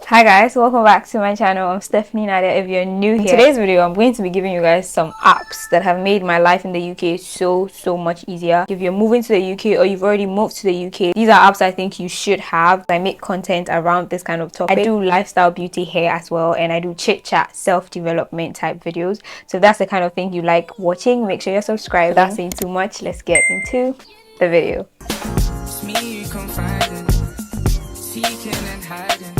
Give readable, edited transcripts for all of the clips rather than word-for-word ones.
Hi guys, welcome back to my channel. I'm Stephanienadia. If you're new here, in today's video I'm going to be giving you guys some apps that have made my life in the UK so much easier. If you're moving to the UK or you've already moved to the UK, these are apps I think you should have. I make content around this kind of topic. I do lifestyle, beauty, hair as well, and I do chit chat, self-development type videos. So if that's the kind of thing you like watching, make sure you're subscribed. Without saying too much, let's get into the video. It's me confiding, seeking and hiding.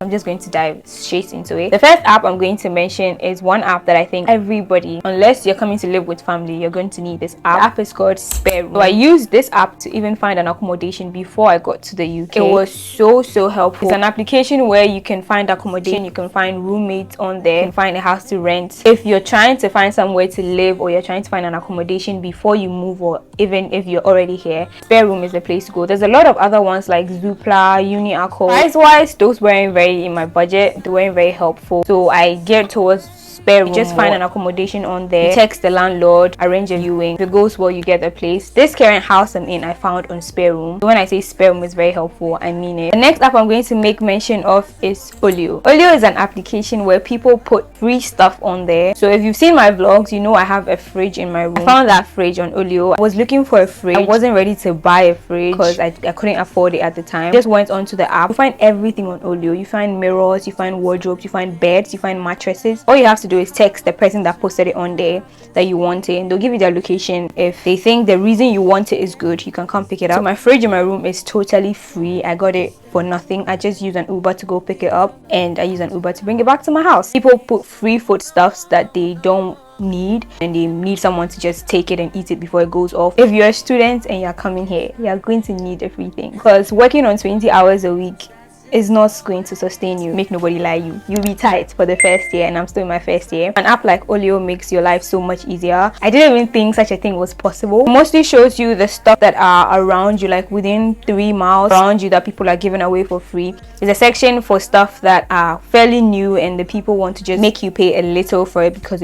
I'm just going to dive straight into it. The first app I'm going to mention is one app that I think everybody, unless you're coming to live with family, you're going to need this app. The app is called Spare Room. So I used this app to even find an accommodation before I got to the UK. It was so helpful. It's an application where you can find accommodation, you can find roommates on there, you can find a house to rent. If you're trying to find somewhere to live or you're trying to find an accommodation before you move, or even if you're already here, Spare Room is the place to go. There's a lot of other ones like Zoopla, Uni-Acco. Price-wise, those weren't very in my budget, they weren't very helpful, so I geared towards Spare Room. Just find an accommodation on there, you text the landlord, arrange a viewing. If it goes well, you get the place. This current house I'm in, I found on Spare Room. So when I say Spare Room is very helpful, I mean it. The next app I'm going to make mention of is Olio. Olio is an application where people put free stuff on there. So if you've seen my vlogs, you know I have a fridge in my room. I found that fridge on Olio. I was looking for a fridge. I wasn't ready to buy a fridge because I couldn't afford it at the time. I just went onto the app. You find everything on Olio. You find mirrors, you find wardrobes, you find beds, you find mattresses. All you have to do is text the person that posted it on there that you want it, and they'll give you their location. If they think the reason you want it is good, you can come pick it up. So my fridge in my room is totally free. I got it for nothing. I just use an Uber to go pick it up, and I use an Uber to bring it back to my house. People put free foodstuffs that they don't need and they need someone to just take it and eat it before it goes off. If you're a student and you're coming here, you're going to need everything, because working on 20 hours a week is not going to sustain you. Make nobody lie, you'll be tight for the first year, and I'm still in my first year. An app like Olio makes your life so much easier. I didn't even think such a thing was possible. It mostly shows you the stuff that are around you, like within 3 miles around you, that people are giving away for free. There's a section for stuff that are fairly new and the people want to just make you pay a little for it because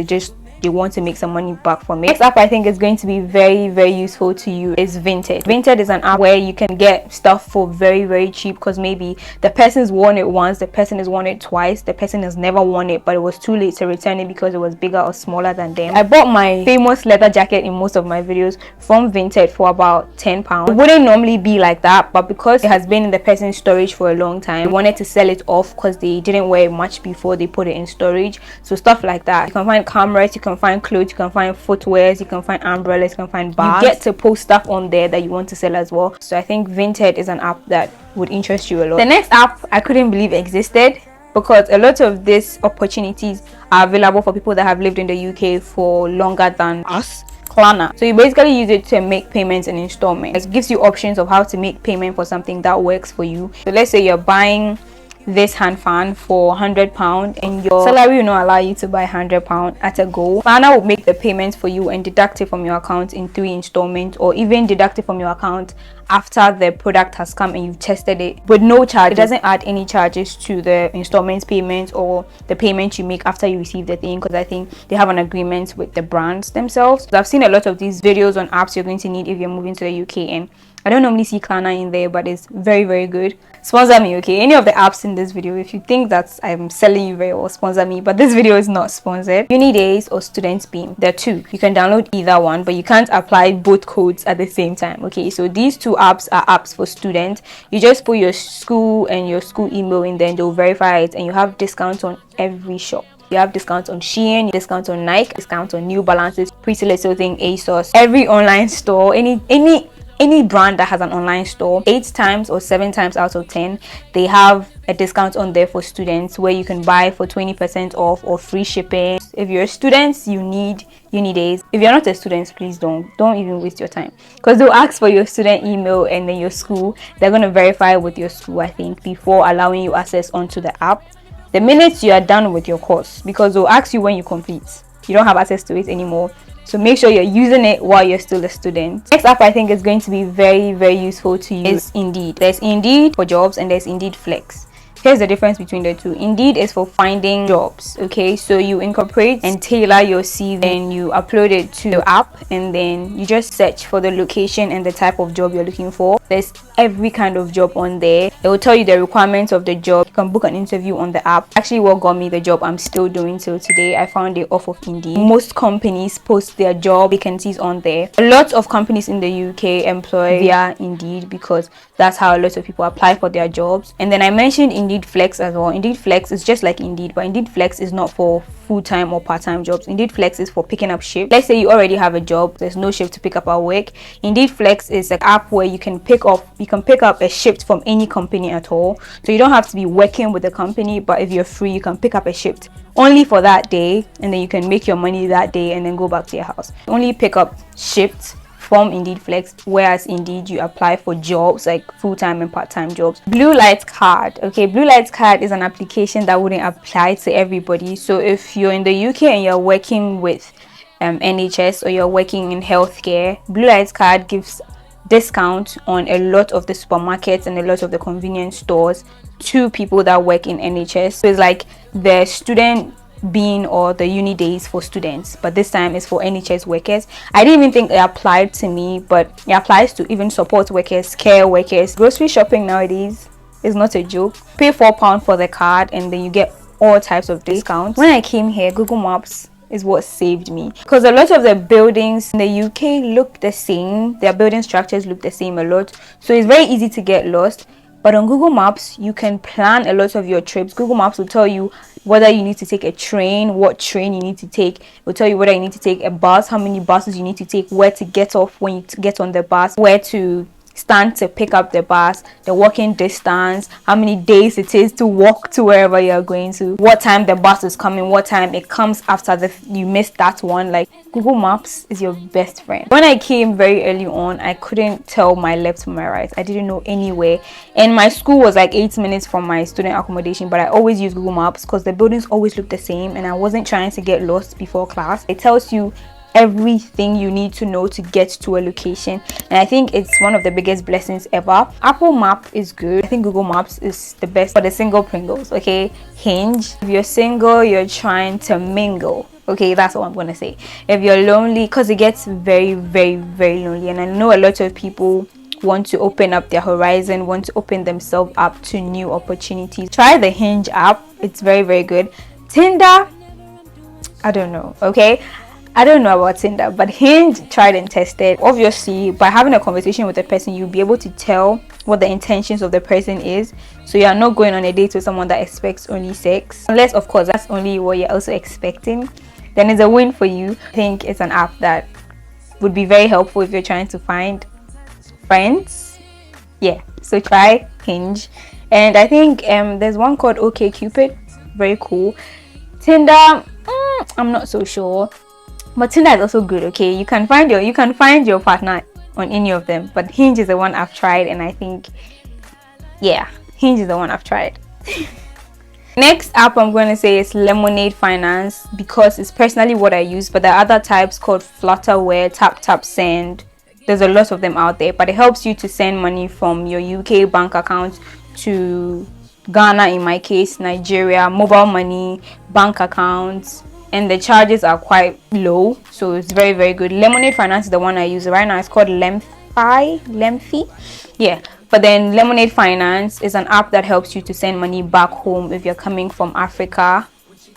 they want to make some money back from it. Next app I think is going to be very useful to you is Vinted. Vinted is an app where you can get stuff for very cheap, because maybe the person's worn it once, the person has worn it twice, the person has never worn it, but it was too late to return it because it was bigger or smaller than them. I bought my famous leather jacket in most of my videos from Vinted for about £10. It wouldn't normally be like that, but because it has been in the person's storage for a long time, they wanted to sell it off because they didn't wear it much before they put it in storage. So stuff like that. You can find cameras, you can find clothes, you can find footwears, you can find umbrellas, you can find bags. You get to post stuff on there that you want to sell as well. So I think Vinted is an app that would interest you a lot. The next app I couldn't believe existed, because a lot of these opportunities are available for people that have lived in the UK for longer than us. Klarna. So you basically use it to make payments in installments. It gives you options of how to make payment for something that works for you. So let's say you're buying this hand fan for £100 and your salary will not allow you to buy £100 at a go. Klarna will make the payments for you and deduct it from your account in 3 installments, or even deduct it from your account after the product has come and you've tested it with no charge. It doesn't add any charges to the installments payments or the payment you make after you receive the thing, because I think they have an agreement with the brands themselves. So I've seen a lot of these videos on apps you're going to need if you're moving to the UK, and I don't normally see Klarna in there, but it's very good. Sponsor me, okay? Any of the apps in this video, if you think that I'm selling you very well, sponsor me, but this video is not sponsored. Uni Days or Student Beam, there are two. You can download either one, but you can't apply both codes at the same time, okay? So these two apps are apps for students. You just put your school and your school email in there and they'll verify it, and you have discounts on every shop. You have discounts on Shein, discounts on Nike, discounts on New Balances, Pretty Little Thing, ASOS, every online store, any brand that has an online store. 8 times or 7 times out of 10 they have a discount on there for students, where you can buy for 20% off or free shipping. If you're a student, you need Uni Days. If you're not a student, please don't even waste your time, because they'll ask for your student email and then your school. They're going to verify with your school, I think, before allowing you access onto the app the minute you are done with your course, because they'll ask you when you complete. You don't have access to it anymore. So make sure you're using it while you're still a student. Next app I think is going to be very useful to you is Indeed. There's Indeed for jobs and there's Indeed Flex. Here's the difference between the two. Indeed is for finding jobs, okay? So you incorporate and tailor your CV and you upload it to the app, and then you just search for the location and the type of job you're looking for. There's every kind of job on there. It will tell you the requirements of the job. You can book an interview on the app. Actually, what got me the job I'm still doing till today, I found it off of Indeed. Most companies post their job vacancies on there. A lot of companies in the UK employ via Indeed because that's how a lot of people apply for their jobs. And then I mentioned Indeed Flex as well. Indeed Flex is just like Indeed, but Indeed Flex is not for full-time or part-time jobs. Indeed Flex is for picking up shifts. Let's say you already have a job, there's no shift to pick up at work. Indeed Flex is an app where you can pick up a shift from any company at all. So you don't have to be working with the company, but if you're free, you can pick up a shift only for that day, and then you can make your money that day and then go back to your house. Only pick up shifts from Indeed Flex, whereas Indeed you apply for jobs like full-time and part-time jobs. Blue Light Card. Okay, Blue Light Card is an application that wouldn't apply to everybody. So if you're in the UK and you're working with NHS or you're working in healthcare, Blue Light Card gives discount on a lot of the supermarkets and a lot of the convenience stores to people that work in NHS. So it's like the student bean or the uni days for students, but this time it's for NHS workers. I didn't even think it applied to me, but it applies to even support workers, care workers. Grocery shopping nowadays is not a joke. Pay £4 for the card and then you get all types of discounts. When I came here, Google Maps is what saved me, because a lot of the buildings in the UK look the same. Their building structures look the same a lot, so it's very easy to get lost. But on Google Maps, you can plan a lot of your trips. Google Maps will tell you whether you need to take a train, what train you need to take. It will tell you whether you need to take a bus, how many buses you need to take, where to get off when you get on the bus, where to stand to pick up the bus, the walking distance, how many days it is to walk to wherever you're going to, what time the bus is coming, what time it comes after you missed that one. Like, Google Maps is your best friend. When I came very early on, I couldn't tell my left from my right. I didn't know anywhere, and my school was like 8 minutes from my student accommodation, but I always use Google Maps because the buildings always look the same and I wasn't trying to get lost before class. It tells you everything you need to know to get to a location, and I think it's one of the biggest blessings ever. Apple Map is good. I think Google Maps is the best for the single Pringles. Okay, Hinge, if you're single, you're trying to mingle. Okay, that's what I'm gonna say. If you're lonely, because it gets very, very, very lonely, and I know a lot of people want to open up their horizon, want to open themselves up to new opportunities. Try the Hinge app. It's very, very good. Tinder, I don't know. Okay, I don't know about Tinder, but Hinge, tried and tested. Obviously, by having a conversation with a person, you'll be able to tell what the intentions of the person is. So you are not going on a date with someone that expects only sex, unless of course that's only what you're also expecting. Then it's a win for you. I think it's an app that would be very helpful if you're trying to find friends. Yeah, so try Hinge. And I think there's one called OkCupid, very cool. Tinder, I'm not so sure, but Tinder is also good. Okay, you can find your partner on any of them, but Hinge is the one I've tried, and I think, yeah, Hinge is the one I've tried. Next app I'm going to say is Lemonade Finance, because it's personally what I use, but there are other types called Flutterware, Tap Send. There's a lot of them out there, but it helps you to send money from your UK bank account to Ghana, in my case, Nigeria, mobile money, bank accounts, and the charges are quite low, so it's very, very good. Lemonade Finance is the one I use right now. It's called Lemfi, yeah. But then Lemonade Finance is an app that helps you to send money back home if you're coming from Africa,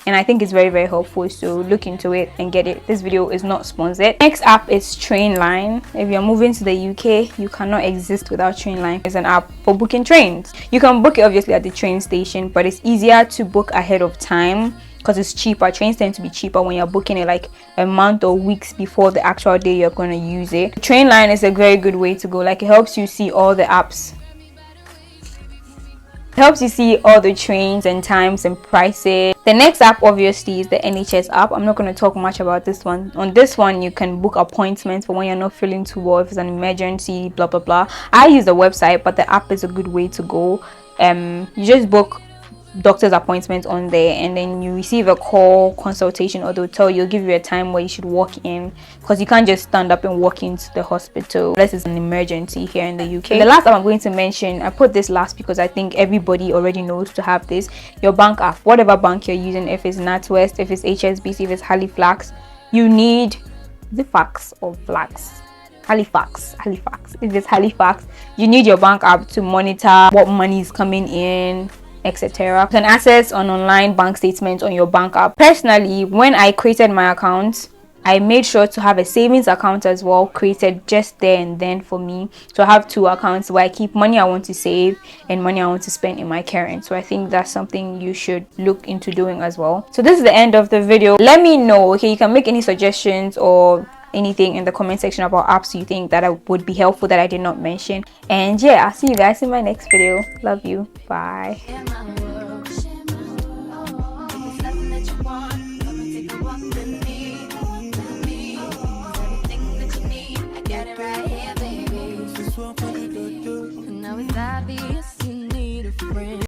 and I think it's very, very helpful, so look into it and get it. This video is not sponsored. Next app is Trainline. If you're moving to the UK, you cannot exist without Trainline. It's an app for booking trains. You can book it obviously at the train station, but it's easier to book ahead of time because it's cheaper. Trains tend to be cheaper when you're booking it like a month or weeks before the actual day you're going to use it. Trainline is a very good way to go. Like, it helps you see all the apps. It helps you see all the trains and times and prices. The next app obviously is the NHS app. I'm not going to talk much about this one. On this one, you can book appointments for when you're not feeling too well, if it's an emergency, blah blah blah. I use the website, but the app is a good way to go. You just book doctor's appointment on there, and then you receive a call consultation, or they'll tell you, give you a time where you should walk in, because you can't just stand up and walk into the hospital unless it's an emergency here in the UK. The last app I'm going to mention, I put this last because I think everybody already knows to have this, your bank app. Whatever bank you're using, if it's NatWest, if it's HSBC, if it's Halifax, you need the fax or flax. Halifax. If it's Halifax, you need your bank app to monitor what money is coming in, etc. You can access an online bank statement on your bank app. Personally, when I created my account, I made sure to have a savings account as well created just there and then for me. So I have two accounts where I keep money I want to save and money I want to spend in my current. So I think that's something you should look into doing as well. So this is the end of the video. Let me know, okay, you can make any suggestions or anything in the comment section about apps you think that would be helpful that I did not mention. And yeah, I'll see you guys in my next video. Love you. Bye.